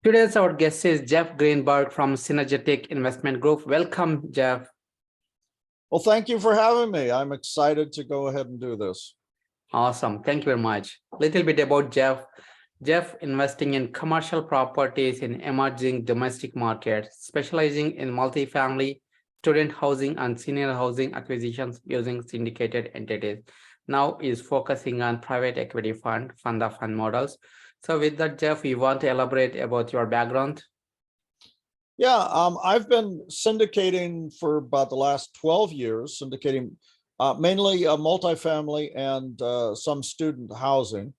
Today's our guest is Jeff Greenberg from Synergetic Investment Group. Welcome, Jeff. Well, thank you for having me. I'm excited to go ahead and do this. Awesome. Thank you very much. Little bit about Jeff. Jeff investing in commercial properties in emerging domestic markets, specializing in multifamily, student housing, and senior housing acquisitions using syndicated entities. Now is focusing on private equity fund of fund models. So with that, Jeff, you want to elaborate about your background? Yeah, I've been syndicating for about the last 12 years, syndicating mainly multifamily and some student housing,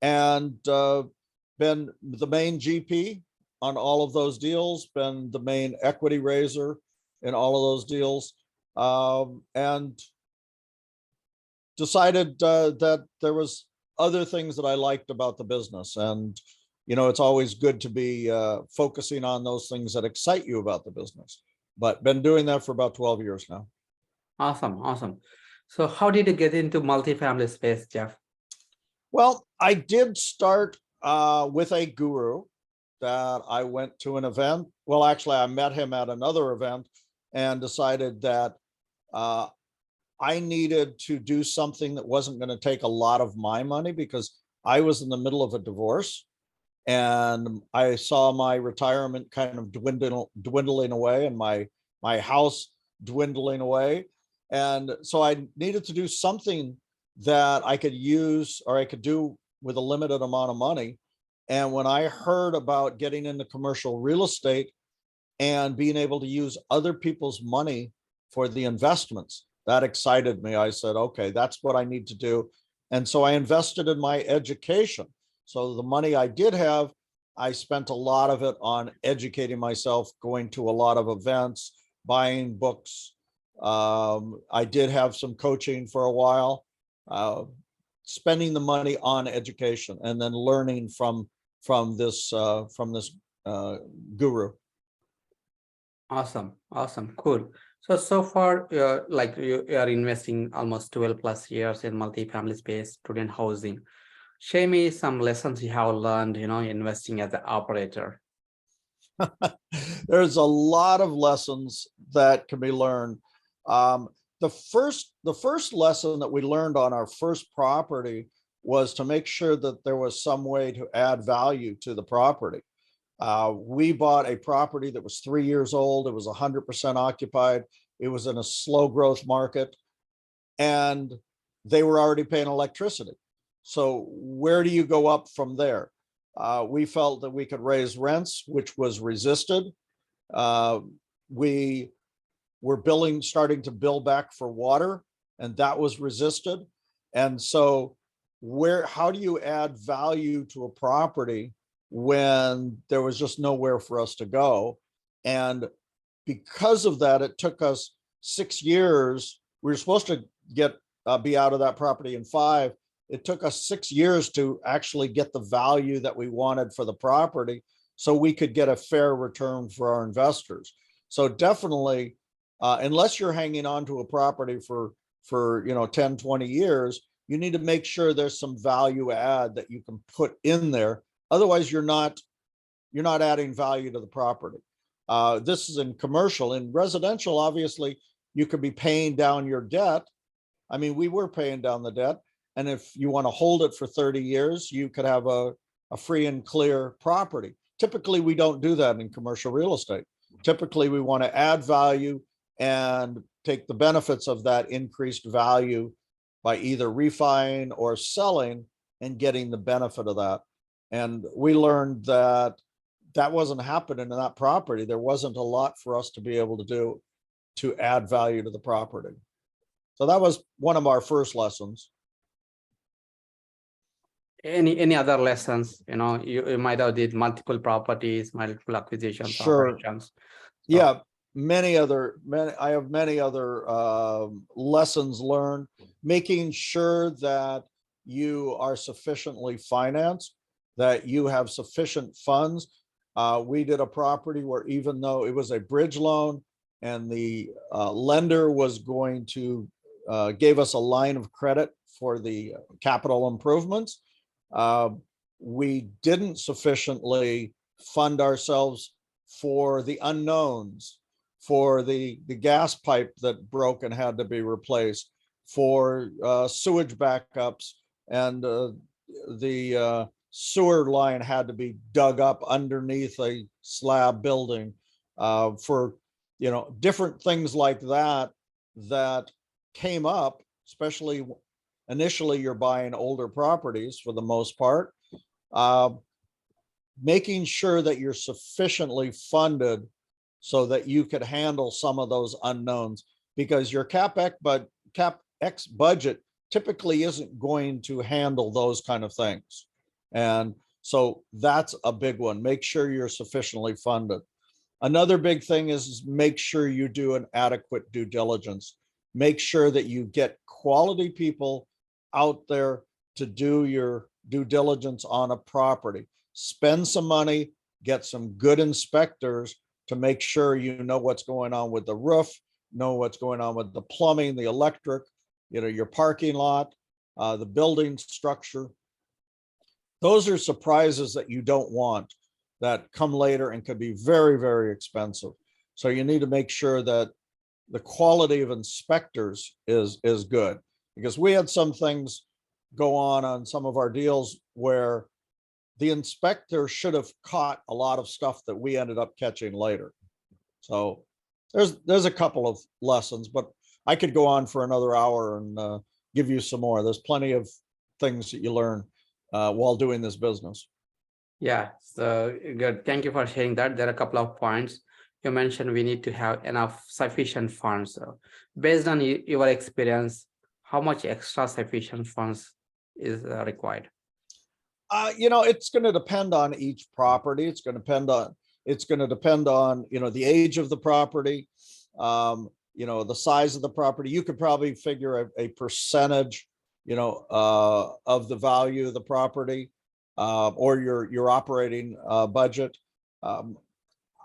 and been the main GP on all of those deals, been the main equity raiser in all of those deals, and decided that there was other things that I liked about the business. And it's always good to be focusing on those things that excite you about the business. But been doing that for about 12 years now. Awesome. So how did you get into multifamily space, Jeff? Well, I did start with a guru that I went to an event. Well, actually, I met him at another event and decided that I needed to do something that wasn't going to take a lot of my money, because I was in the middle of a divorce and I saw my retirement kind of dwindling away, and my house dwindling away. And so I needed to do something that I could use, or I could do with a limited amount of money. And when I heard about getting into commercial real estate and being able to use other people's money for the investments, that excited me. I said, okay, that's what I need to do. And so I invested in my education. So the money I did have, I spent a lot of it on educating myself, going to a lot of events, buying books. I did have some coaching for a while, spending the money on education and then learning from this guru. Awesome, cool. So far, you are investing almost 12 plus years in multifamily space, student housing. Share me some lessons you have learned, investing as an operator. There's a lot of lessons that can be learned. The first lesson that we learned on our first property was to make sure that there was some way to add value to the property. We bought a property that was 3 years old. It was 100% occupied. It was in a slow growth market, and they were already paying electricity. So where do you go up from there? We felt that we could raise rents, which was resisted. We were starting to bill back for water, and that was resisted. And so how do you add value to a property when there was just nowhere for us to go? And because of that, it took us 6 years. We were supposed to be out of that property in 5. It took us 6 years to actually get the value that we wanted for the property, so we could get a fair return for our investors. So definitely, unless you're hanging on to a property for 10, 20 years, you need to make sure there's some value add that you can put in there. Otherwise, you're not adding value to the property. This is in commercial. In residential, obviously, you could be paying down your debt. I mean, we were paying down the debt. And if you want to hold it for 30 years, you could have a free and clear property. Typically, we don't do that in commercial real estate. Typically, we want to add value and take the benefits of that increased value by either refining or selling and getting the benefit of that. And we learned that wasn't happening in that property. There wasn't a lot for us to be able to do to add value to the property. So that was one of our first lessons. Any other lessons? You might have did multiple properties, multiple acquisitions, sure. Operations. Yeah, I have many other lessons learned. Making sure that you are sufficiently financed, that you have sufficient funds. We did a property where, even though it was a bridge loan and the lender was going to gave us a line of credit for the capital improvements, we didn't sufficiently fund ourselves for the unknowns, for the gas pipe that broke and had to be replaced, for sewage backups, and the sewer line had to be dug up underneath a slab building, for different things like that that came up, especially initially you're buying older properties for the most part. Making sure that you're sufficiently funded so that you could handle some of those unknowns, because your capex budget typically isn't going to handle those kind of things. And so that's a big one. Make sure you're sufficiently funded. Another big thing is make sure you do an adequate due diligence. Make sure that you get quality people out there to do your due diligence on a property. Spend some money, get some good inspectors to make sure you know what's going on with the roof, know what's going on with the plumbing, the electric, your parking lot, the building structure. Those are surprises that you don't want, that come later and could be very, very expensive. So you need to make sure that the quality of inspectors is good, because we had some things go on some of our deals where the inspector should have caught a lot of stuff that we ended up catching later. So there's a couple of lessons, but I could go on for another hour and give you some more. There's plenty of things that you learn while doing this business. Yeah, so good. Thank you for sharing that. There are a couple of points. You mentioned we need to have enough sufficient funds. So based on your experience, how much extra sufficient funds is required? It's going to depend on each property. It's going to depend on the age of the property, the size of the property. You could probably figure a percentage, of the value of the property, or your operating budget.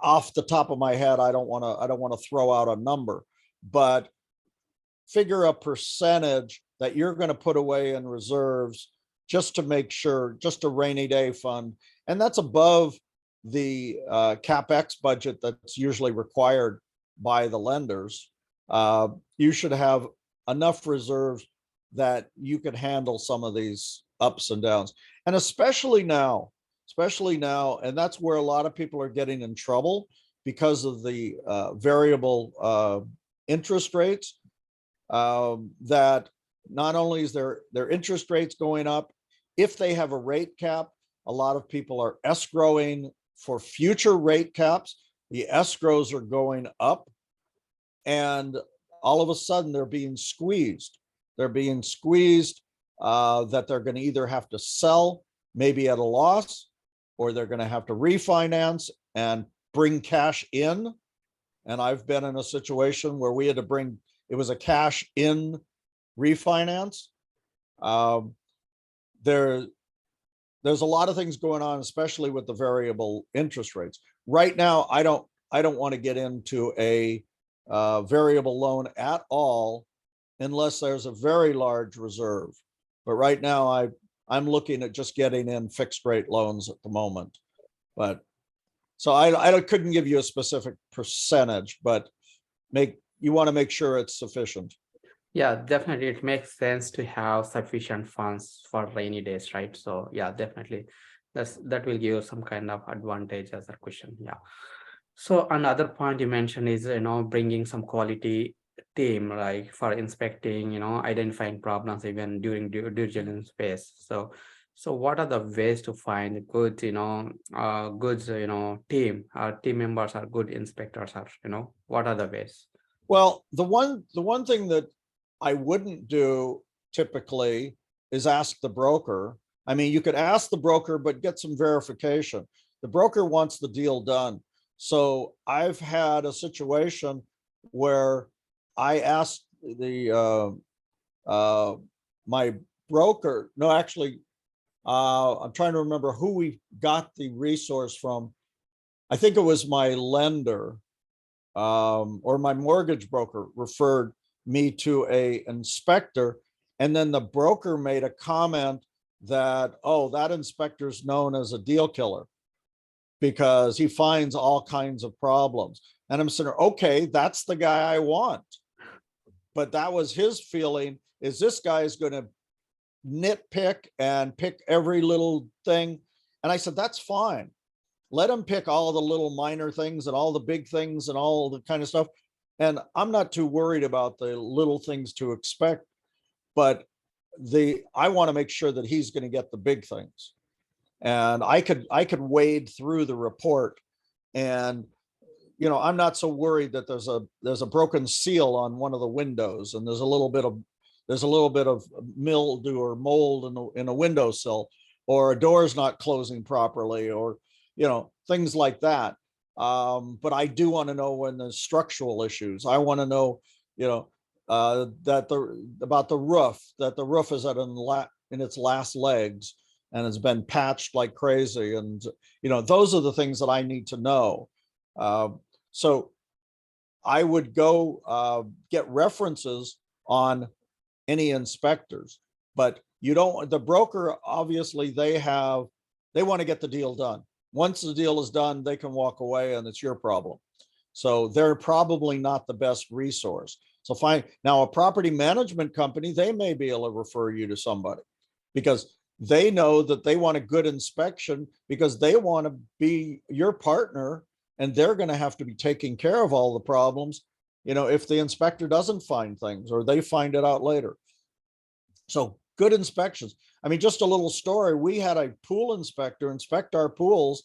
Off the top of my head, I don't want to throw out a number, but figure a percentage that you're going to put away in reserves just to make sure, just a rainy day fund. And that's above the CapEx budget that's usually required by the lenders. You should have enough reserves that you can handle some of these ups and downs. And especially now, and that's where a lot of people are getting in trouble because of the variable interest rates, that not only is their interest rates going up, if they have a rate cap, a lot of people are escrowing for future rate caps. The escrows are going up, and all of a sudden they're being squeezed. That they're going to either have to sell, maybe at a loss, or they're going to have to refinance and bring cash in. And I've been in a situation where we had to it was a cash in refinance. There's a lot of things going on, especially with the variable interest rates. Right now, I don't want to get into a variable loan at all unless there's a very large reserve. But right now, I'm looking at just getting in fixed rate loans at the moment. But so I couldn't give you a specific percentage, but you want to make sure it's sufficient. Yeah, definitely. It makes sense to have sufficient funds for rainy days, right? So yeah, definitely. That will give you some kind of advantage as a question. Yeah. So another point you mentioned is, bringing some quality team, like for inspecting, identifying problems even during due diligence phase. So what are the ways to find good, team, team members are good inspectors, what are the ways? Well, the one thing that I wouldn't do typically is ask the broker. I mean, you could ask the broker, but get some verification. The broker wants the deal done. So I've had a situation where I asked my broker, no, actually, I'm trying to remember who we got the resource from. I think it was my lender, or my mortgage broker referred me to a inspector, and then the broker made a comment that, oh, that inspector's known as a deal killer. because he finds all kinds of problems. And I'm saying, okay, that's the guy I want. But that was his feeling, is this guy is going to nitpick and pick every little thing. And I said, that's fine. Let him pick all the little minor things and all the big things and all the kind of stuff. And I'm not too worried about the little things to expect, but I want to make sure that he's going to get the big things. And I could wade through the report, and I'm not so worried that there's a broken seal on one of the windows, and there's a little bit of mildew or mold in a windowsill, or a door's not closing properly, or things like that. But I do want to know when there's structural issues. I want to know, about the roof, that the roof is in its last legs and has been patched like crazy, and those are the things that I need to know. So I would go get references on any inspectors, but the broker, obviously they want to get the deal done. Once the deal is done, they can walk away and it's your problem. So they're probably not the best resource. So fine. Now a property management company, they may be able to refer you to somebody, because they know that they want a good inspection, because they want to be your partner, and they're going to have to be taking care of all the problems, if the inspector doesn't find things or they find it out later. So good inspections. I mean, just a little story. We had a pool inspector inspect our pools,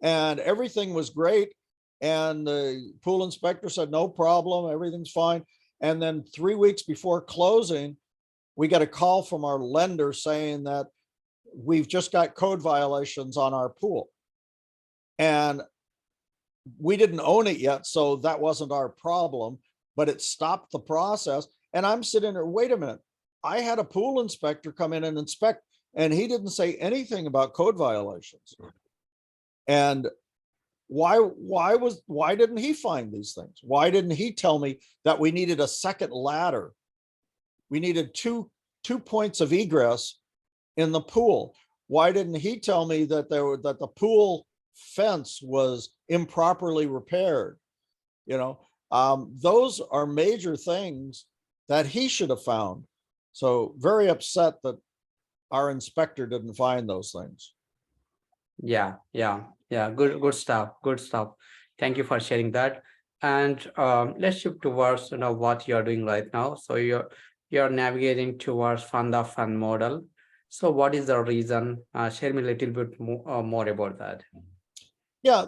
and everything was great. And the pool inspector said, no problem, everything's fine. And then 3 weeks before closing, we got a call from our lender saying that we've just got code violations on our pool. And we didn't own it yet, so that wasn't our problem, but it stopped the process. And I'm sitting there, wait a minute, I had a pool inspector come in and inspect, and he didn't say anything about code violations. And why didn't he find these things? Why didn't he tell me that we needed a second ladder? We needed two points of egress in the pool. Why didn't he tell me that that the pool fence was improperly repaired? Those are major things that he should have found. So very upset that our inspector didn't find those things. Yeah. Good stuff. Good stuff. Thank you for sharing that. And let's shift towards what you're doing right now. So you're navigating towards fund of fund model. So what is the reason? Share me a little bit more about that. Yeah,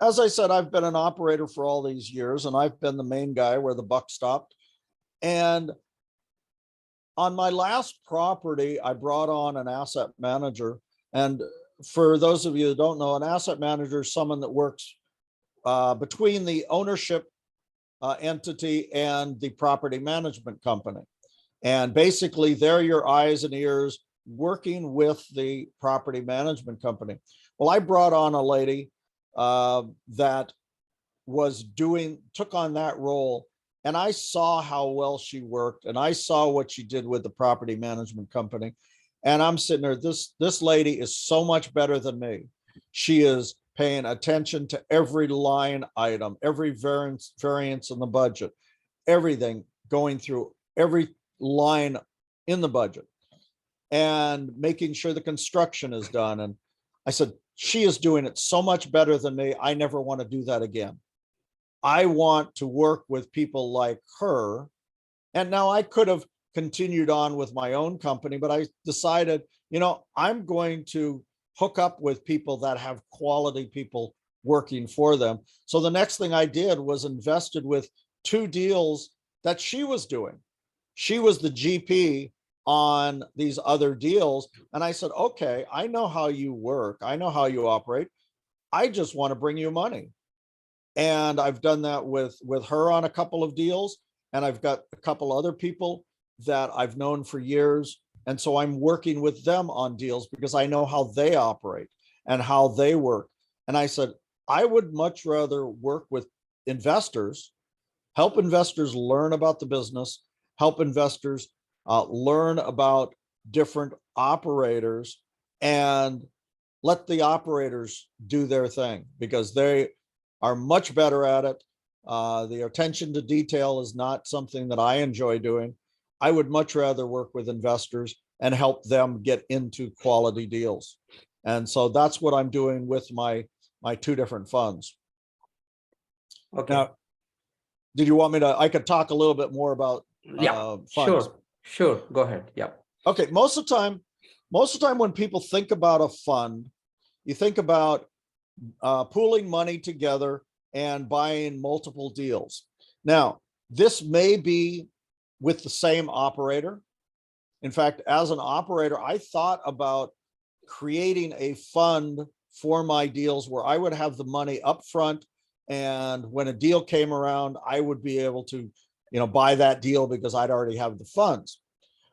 as I said, I've been an operator for all these years, and I've been the main guy where the buck stopped. And on my last property, I brought on an asset manager. And for those of you that don't know, an asset manager is someone that works between the ownership entity and the property management company. And basically, they're your eyes and ears working with the property management company. Well, I brought on a lady that took on that role, and I saw how well she worked, and I saw what she did with the property management company. And I'm sitting there, this lady is so much better than me. She is paying attention to every line item, every variance in the budget, everything, going through every line in the budget and making sure the construction is done. And I said, she is doing it so much better than me. I never want to do that again. I want to work with people like her. And now I could have continued on with my own company, but I decided, I'm going to hook up with people that have quality people working for them. So the next thing I did was invested with 2 deals that she was doing. She was the GP on these other deals. And I said, okay, I know how you work. I know how you operate. I just want to bring you money. And I've done that with her on a couple of deals. And I've got a couple other people that I've known for years. And so I'm working with them on deals because I know how they operate and how they work. And I said, I would much rather work with investors, help investors learn about the business, help investors learn about different operators, and let the operators do their thing because they are much better at it. The attention to detail is not something that I enjoy doing. I would much rather work with investors and help them get into quality deals. And so that's what I'm doing with my two different funds. Okay. Now, did you want me to, I could talk a little bit more about Yeah, funds. sure. Go ahead. Yeah. Okay, most of the time when people think about a fund, you think about pooling money together and buying multiple deals. Now, this may be with the same operator. In fact, as an operator, I thought about creating a fund for my deals where I would have the money up front, and when a deal came around, I would be able to, buy that deal because I'd already have the funds.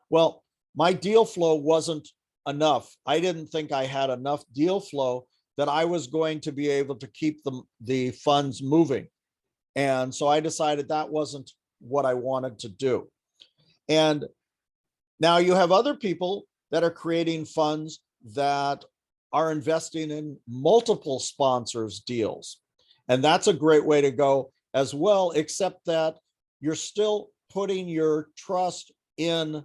Well, my deal flow wasn't enough. I didn't think I had enough deal flow that I was going to be able to keep the funds moving. And so I decided that wasn't what I wanted to do. And now you have other people that are creating funds that are investing in multiple sponsors deals. And that's a great way to go as well, except that you're still putting your trust in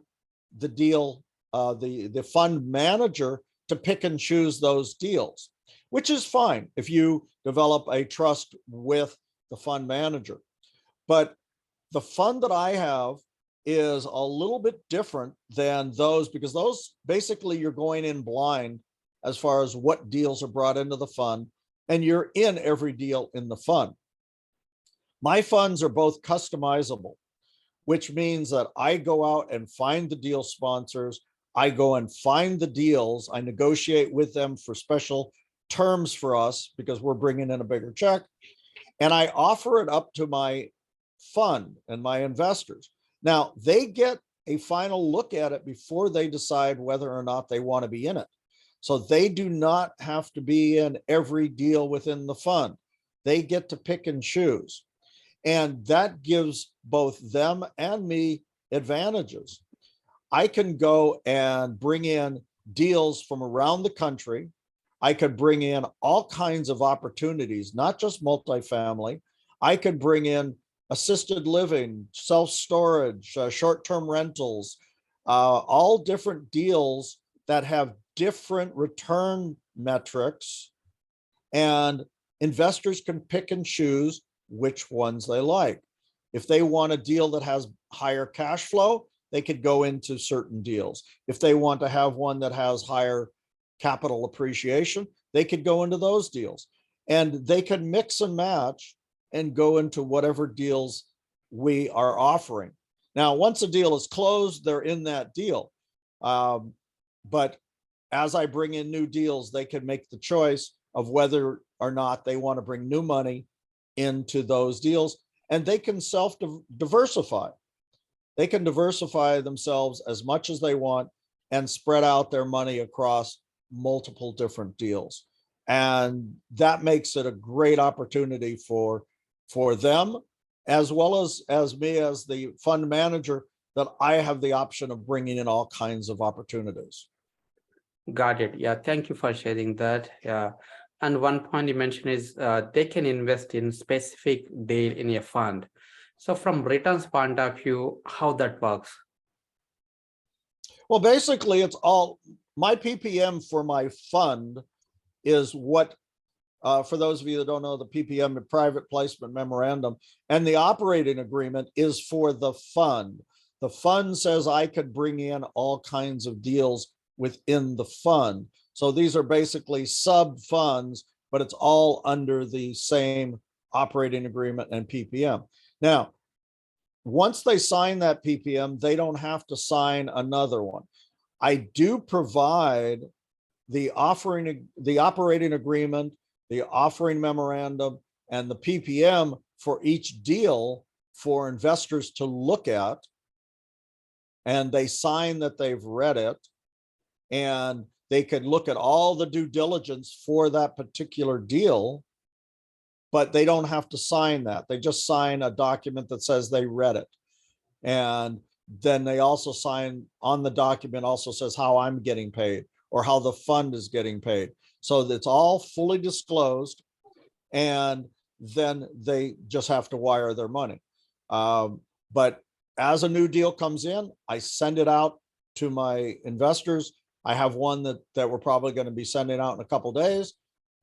the deal, the fund manager to pick and choose those deals, which is fine if you develop a trust with the fund manager. But the fund that I have is a little bit different than those, because those basically you're going in blind as far as what deals are brought into the fund, and you're in every deal in the fund. My funds are both customizable, which means that I go out and find the deal sponsors. I go and find the deals. I negotiate with them for special terms for us because we're bringing in a bigger check. And I offer it up to my fund and my investors. Now, they get a final look at it before they decide whether or not they want to be in it. So they do not have to be in every deal within the fund. They get to pick and choose. And that gives both them and me advantages. I can go and bring in deals from around the country. I could bring in all kinds of opportunities, not just multifamily. I could bring in assisted living, self-storage, short-term rentals, all different deals that have different return metrics, and investors can pick and choose which ones they like. If they want a deal that has higher cash flow, they could go into certain deals. If they want to have one that has higher capital appreciation, they could go into those deals. And they can mix and match and go into whatever deals we are offering. Now, once a deal is closed, they're in that deal. But as I bring in new deals, they can make the choice of whether or not they want to bring new money into those deals, and they can self-diversify. They can diversify themselves as much as they want and spread out their money across multiple different deals. And that makes it a great opportunity for them, as well as me as the fund manager, that I have the option of bringing in all kinds of opportunities. Got it. Yeah, thank you for sharing that. Yeah. And one point you mentioned is they can invest in specific deal in a fund. So from returns point of view, how that works? Well, basically, it's all my PPM for my fund is what, for those of you that don't know, the PPM, the private placement memorandum, and the operating agreement is for the fund. The fund says I could bring in all kinds of deals within the fund. So these are basically sub funds, but it's all under the same operating agreement and PPM. Now, once they sign that PPM, they don't have to sign another one. I do provide the operating agreement, the offering memorandum, and the PPM for each deal for investors to look at, and they sign that they've read it, and they could look at all the due diligence for that particular deal, but they don't have to sign that. They just sign a document that says they read it. And then they also sign on the document also says how I'm getting paid, or how the fund is getting paid. So it's all fully disclosed, and then they just have to wire their money. But as a new deal comes in, I send it out to my investors. I have one that we're probably going to be sending out in a couple of days,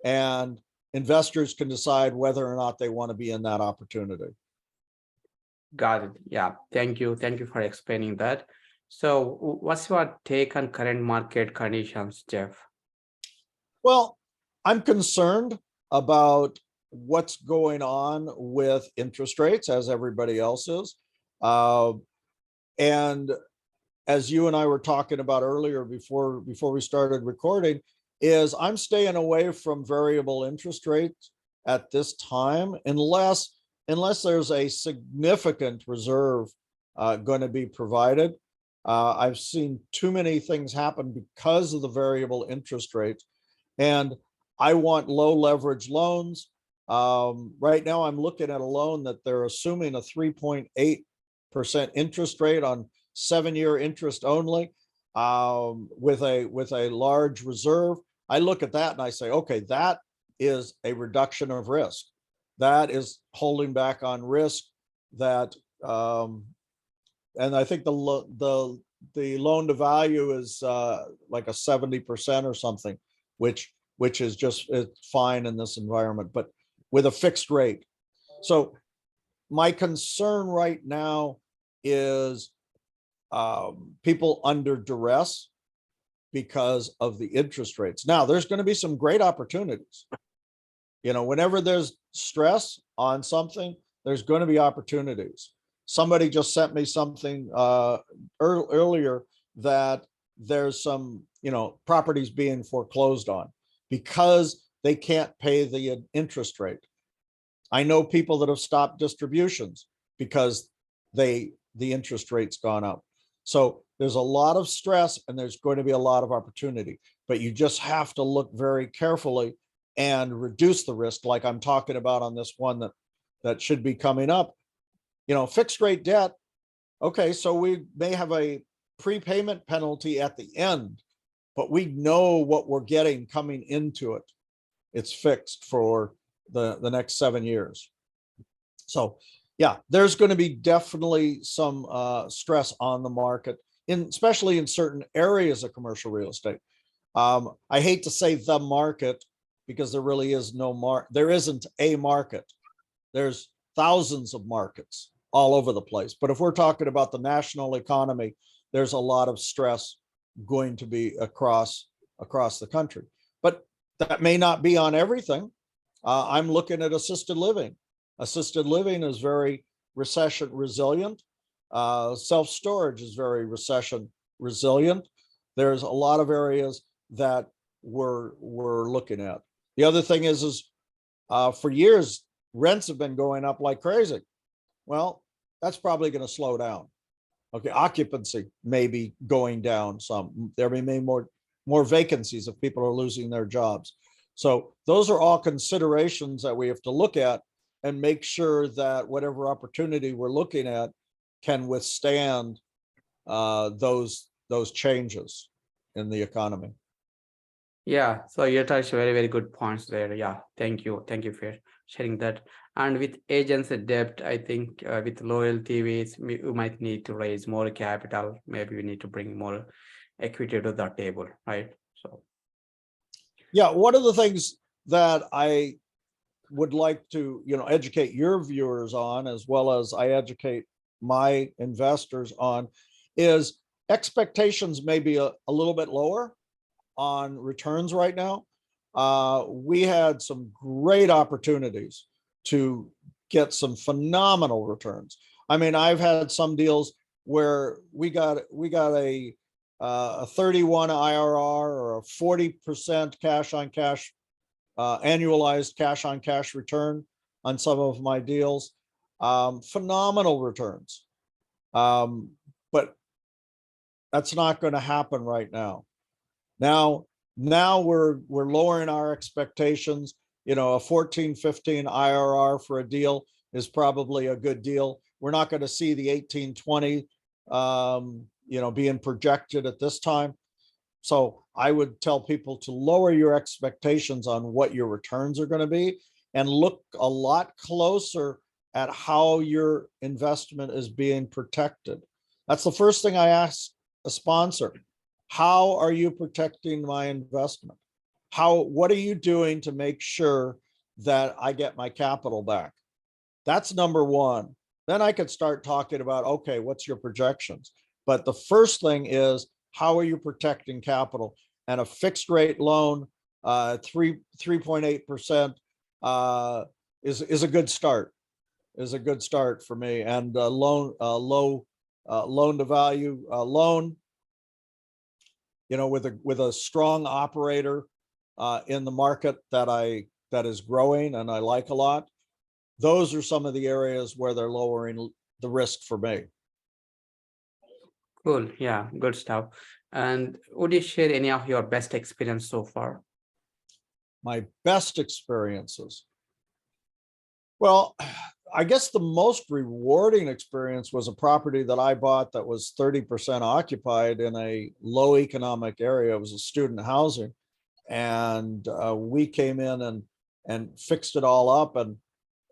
and investors can decide whether or not they want to be in that opportunity. Got it. Yeah. Thank you. Thank you for explaining that. So what's your take on current market conditions, Jeff? Well, I'm concerned about what's going on with interest rates, as everybody else is. And as you and I were talking about earlier before we started recording, is I'm staying away from variable interest rates at this time unless there's a significant reserve going to be provided. I've seen too many things happen because of the variable interest rates, and I want low leverage loans. Right now, I'm looking at a loan that they're assuming a 3.8% interest rate on 7-year interest only, with a large reserve. I look at that and I say, okay, that is a reduction of risk. That is holding back on risk. That and I think the loan to value is like a 70% or something, which is just it's fine in this environment, but with a fixed rate. So my concern right now is people under duress because of the interest rates. Now, there's going to be some great opportunities. Whenever there's stress on something, there's going to be opportunities. Somebody just sent me something earlier that there's some, properties being foreclosed on because they can't pay the interest rate. I know people that have stopped distributions because the interest rate's gone up. So there's a lot of stress and there's going to be a lot of opportunity, but you just have to look very carefully and reduce the risk, like I'm talking about on this one that should be coming up. Fixed rate debt. Okay, so we may have a prepayment penalty at the end, but we know what we're getting coming into it. It's fixed for the next 7 years. So yeah, there's going to be definitely some stress on the market, especially in certain areas of commercial real estate. I hate to say the market because there really is there isn't a market. There's thousands of markets all over the place. But if we're talking about the national economy, there's a lot of stress going to be across the country. But that may not be on everything. I'm looking at assisted living. Assisted living is very recession resilient. Self-storage is very recession resilient. There's a lot of areas that we're looking at. The other thing is for years, rents have been going up like crazy. Well, that's probably going to slow down. Okay, occupancy may be going down some. There may be more vacancies if people are losing their jobs. So those are all considerations that we have to look at and make sure that whatever opportunity we're looking at can withstand those changes in the economy. Yeah, so you touched very, very good points there. Yeah, thank you. Thank you for sharing that. And with agency debt, I think with loyalty, we might need to raise more capital. Maybe we need to bring more equity to the table, right? So yeah, one of the things that I would like to educate your viewers on, as well as I educate my investors on, is expectations may be a little bit lower on returns right now. We had some great opportunities to get some phenomenal returns. I mean, I've had some deals where we got a 31 IRR or a 40% cash on cash, annualized cash on cash return on some of my deals. Phenomenal returns. But that's not going to happen right now. Now we're lowering our expectations. A 14, 15 IRR for a deal is probably a good deal. We're not going to see the 18, 20, being projected at this time. So I would tell people to lower your expectations on what your returns are going to be and look a lot closer at how your investment is being protected. That's the first thing I ask a sponsor. How are you protecting my investment? What are you doing to make sure that I get my capital back? That's number one. Then I could start talking about, okay, what's your projections? But the first thing is, how are you protecting capital? And a fixed rate loan, 3.8% is a good start. Is a good start for me. And low loan to value loan, with a strong operator in the market that is growing and I like a lot. Those are some of the areas where they're lowering the risk for me. Cool. Yeah, good stuff. And would you share any of your best experience so far? My best experiences. Well, I guess the most rewarding experience was a property that I bought that was 30% occupied in a low economic area. It was a student housing. And we came in and fixed it all up. And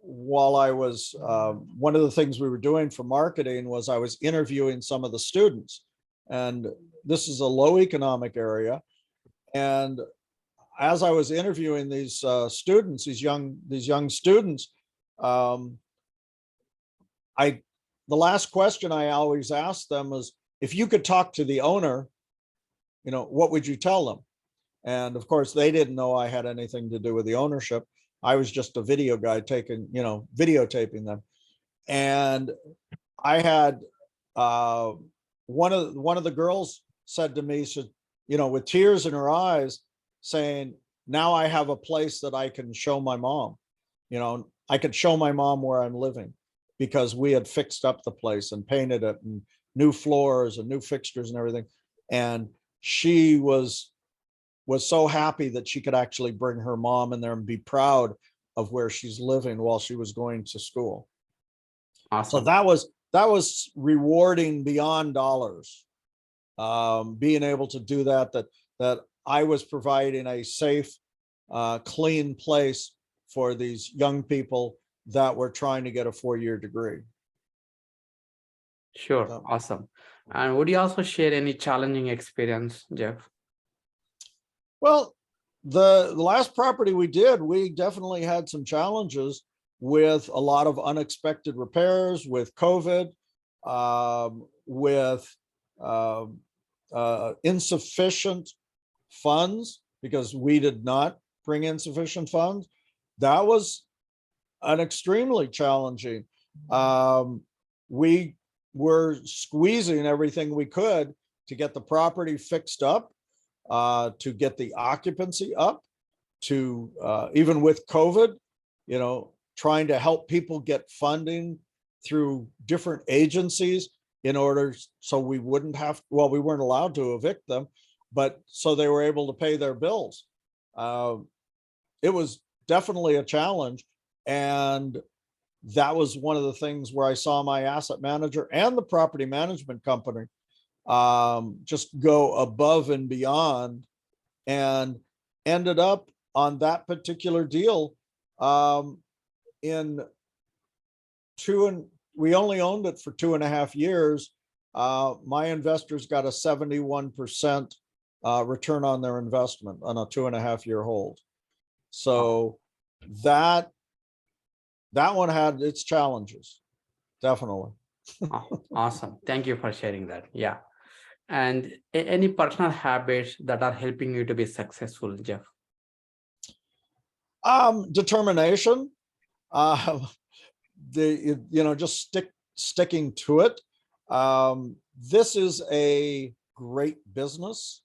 while I was, one of the things we were doing for marketing was I was interviewing some of the students. And this is a low economic area. And as I was interviewing these students, these young students, the last question I always ask them is, if you could talk to the owner, what would you tell them? And of course, they didn't know I had anything to do with the ownership. I was just a video guy videotaping them. And I had one of the girls said to me, with tears in her eyes, saying, now I have a place that I can show my mom. I could show my mom where I'm living, because we had fixed up the place and painted it and new floors and new fixtures and everything. And she was so happy that she could actually bring her mom in there and be proud of where she's living while she was going to school. Awesome. So that was rewarding beyond dollars. Being able to do that I was providing a safe, clean place for these young people that were trying to get a 4-year degree. Sure. Awesome. And would you also share any challenging experience, Jeff? Well, the last property we did, we definitely had some challenges with a lot of unexpected repairs, with COVID, with insufficient funds, because we did not bring insufficient funds. That was an extremely challenging. We were squeezing everything we could to get the property fixed up, to get the occupancy up, to even with COVID, trying to help people get funding through different agencies in order so we wouldn't have, we weren't allowed to evict them, but so they were able to pay their bills. It was definitely a challenge. And that was one of the things where I saw my asset manager and the property management company just go above and beyond, and ended up on that particular deal we only owned it for 2.5 years. My investors got a 71% return on their investment on a 2.5-year hold. So that one had its challenges, definitely. Awesome. Thank you for sharing that. Yeah. And any personal habits that are helping you to be successful, Jeff? Determination, just sticking to it. This is a great business.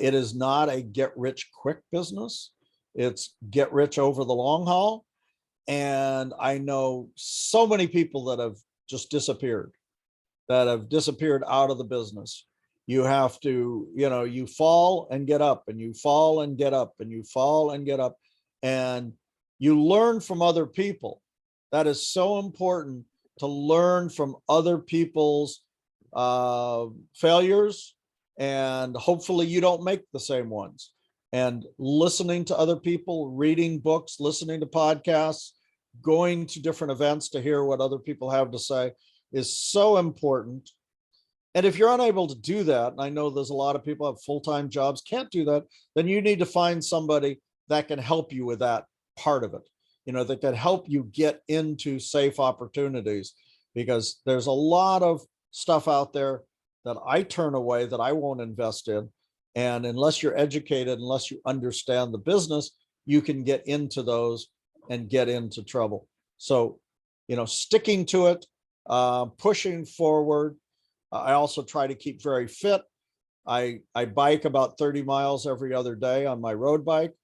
It is not a get rich quick business. It's get rich over the long haul. And I know so many people that have just disappeared, out of the business. You have to, you fall and get up, and you fall and get up, and you fall and get up, and you learn from other people. That is so important, to learn from other people's failures and hopefully you don't make the same ones. And listening to other people, reading books, listening to podcasts, going to different events to hear what other people have to say is so important. And if you're unable to do that, and I know there's a lot of people have full-time jobs, can't do that, then you need to find somebody that can help you with that part of it, that can help you get into safe opportunities, because there's a lot of stuff out there that I turn away that I won't invest in. And unless you're educated, unless you understand the business, you can get into those and get into trouble. So, sticking to it, pushing forward. I also try to keep very fit. I bike about 30 miles every other day on my road bike,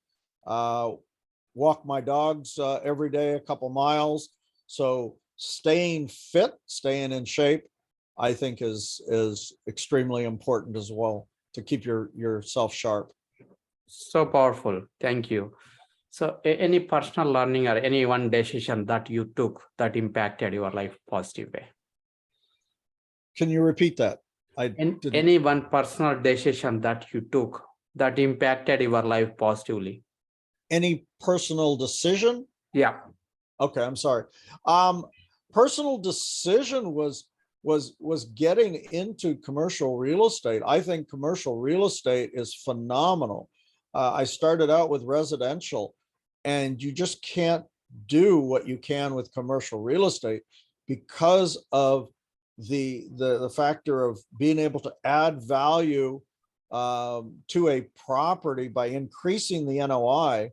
walk my dogs every day, a couple miles. So staying fit, staying in shape, I think is extremely important as well, to keep yourself sharp. So powerful. Thank you. So any personal learning or any one decision that you took that impacted your life positive way? Can you repeat that? Any one personal decision that you took that impacted your life positively? Any personal decision? Yeah. Okay, I'm sorry. Personal decision was getting into commercial real estate. I think commercial real estate is phenomenal. I started out with residential, and you just can't do what you can with commercial real estate because of the factor of being able to add value to a property by increasing the NOI.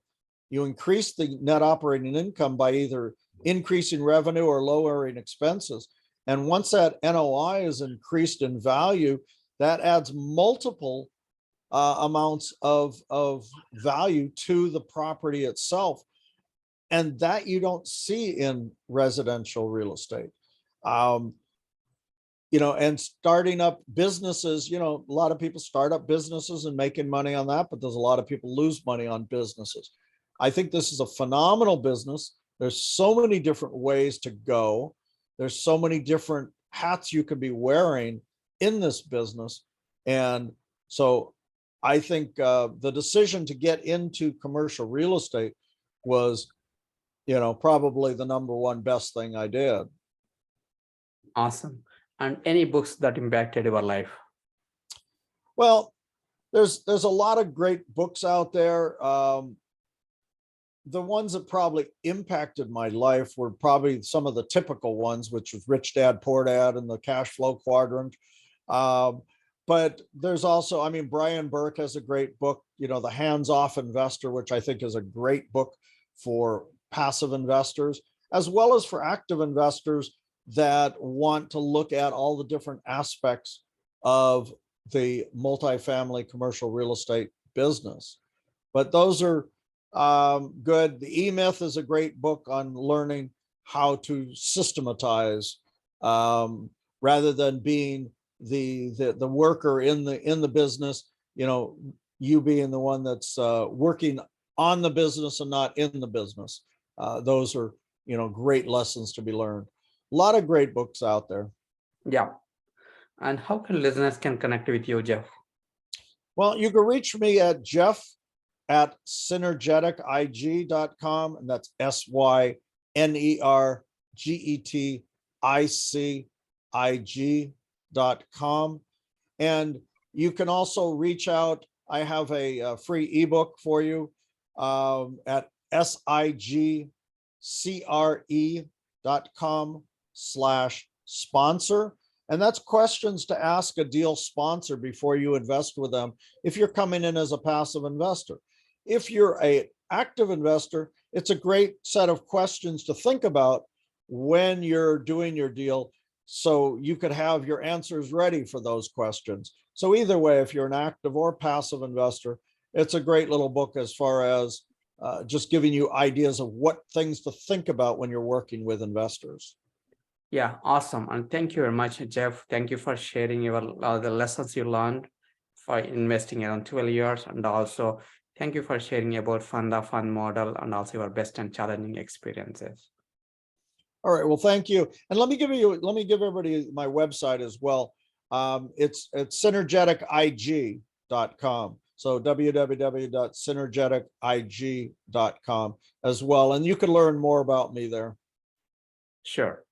You increase the net operating income by either increasing revenue or lowering expenses. And once that NOI is increased in value, that adds multiple amounts of value to the property itself. And that you don't see in residential real estate. And starting up businesses, a lot of people start up businesses and making money on that, but there's a lot of people lose money on businesses. I think this is a phenomenal business. There's so many different ways to go. There's so many different hats you could be wearing in this business. And so I think the decision to get into commercial real estate was, probably the number one best thing I did. Awesome. And any books that impacted your life? Well, there's a lot of great books out there. The ones that probably impacted my life were probably some of the typical ones, which was Rich Dad, Poor Dad and the Cash Flow Quadrant. But there's also, Brian Burke has a great book, The Hands-Off Investor, which I think is a great book for passive investors, as well as for active investors that want to look at all the different aspects of the multifamily commercial real estate business. But those are good. The E-Myth is a great book on learning how to systematize rather than being the worker in the business, you being the one that's working on the business and not in the business. Those are, great lessons to be learned. A lot of great books out there. Yeah. And how can listeners can connect with you, Jeff? Well, you can reach me at jeff@synergetic.com, and that's SYNERGETICIG.com. And you can also reach out. I have a free ebook for you at sigcre.com/sponsor. And that's questions to ask a deal sponsor before you invest with them if you're coming in as a passive investor. If you're an active investor, it's a great set of questions to think about when you're doing your deal, so you could have your answers ready for those questions. So either way, if you're an active or passive investor, it's a great little book as far as just giving you ideas of what things to think about when you're working with investors. Yeah, awesome. And thank you very much, Jeff. Thank you for sharing your the lessons you learned for investing around 12 years. And also thank you for sharing about fund model and also your best and challenging experiences. All right, well, thank you. And let me give everybody my website as well. It's synergetic.ig.com. So www.synergetic.ig.com as well. And you can learn more about me there. Sure.